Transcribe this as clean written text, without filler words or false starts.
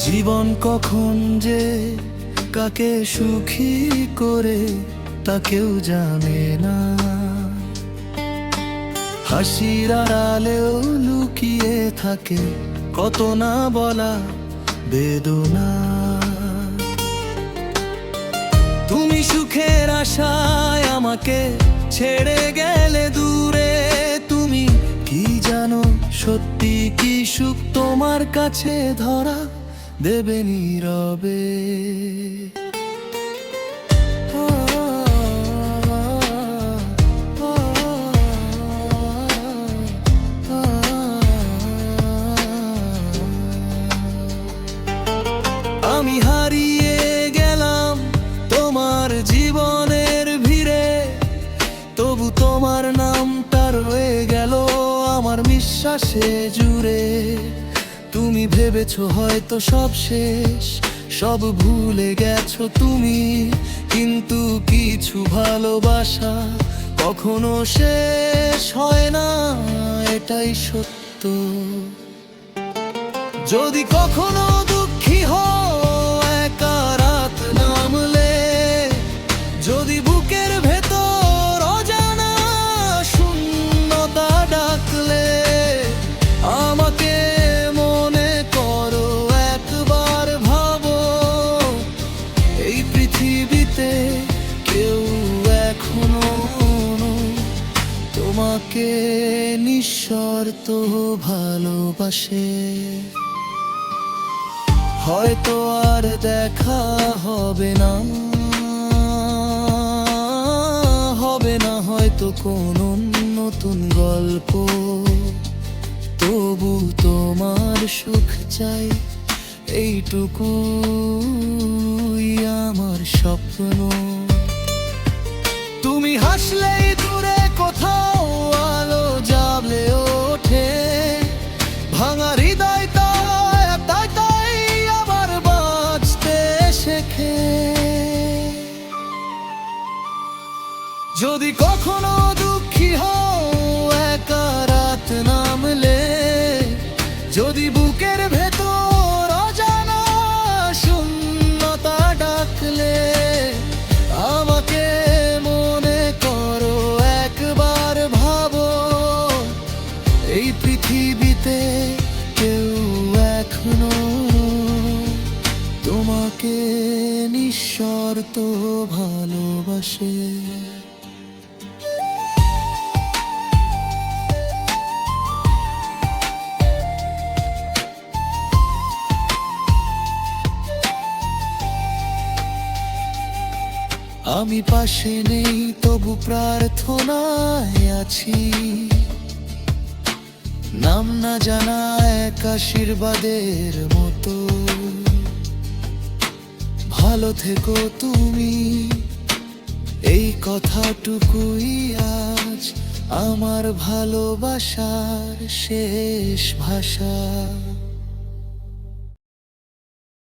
জীবন কখন যে কাকে সুখী করে তা কেউ জানে না। হাসির আড়ালেও লুকিয়ে থাকে কত না বলা বেদনা। তুমি সুখের আশায় আমাকে ছেড়ে গেলে দূরে, তুমি কি জানো সত্যি কি সুখ তোমার কাছে ধরা দেবে নীরবে। আমি হারিয়ে গেলাম তোমার জীবনের ভিড়ে, তবু তোমার নামটা রয়ে গেল আমার নিঃশ্বাসে জুড়ে। তুমি ভেবেছো হয়তো সব শেষ, সব ভুলে গেছো তুমি, কিন্তু কিছু ভালোবাসা কখনো শেষ হয় না, এটাই সত্য। যদি কখনো দুঃখী হও একা রাত নামলে, যদি বুকের ভেতর অজানা শূন্যতা ডাকলে, আমাকে মনে করো একবার ভাবো, এই পৃথিবীতে কেউ এখনো তোমাকে নিঃশর্ত ভালোবাসে। হয়তো আর দেখা হবে না, হবে না হয়তো কোনো নতুন গল্প, তবু তোমার সুখ চাই এইটুকুই আমার স্বপ্ন। তুমি হাসলেই দূরে কোথাও আলো জ্বালে ওঠে, ভাঙা হৃদয় তাই আবার বাঁচতে শেখে। যদি কখনো দুঃখী হও একা রাত নামলে, যদি বুকের ভেতর অজানা শূন্যতা ডাকলে, আমাকে মনে করো একবার ভাবো, এই পৃথিবীতে কেউ এখনো তোমাকে নিঃশর্ত ভালোবাসে। আমি পাশে নেই তবু প্রার্থনায় আছি, নাম না জানা এক আশীর্বাদের মতো। ভালো থেকো তুমি, এই কথাটুকুই আজ আমার ভালোবাসার শেষ ভাষা।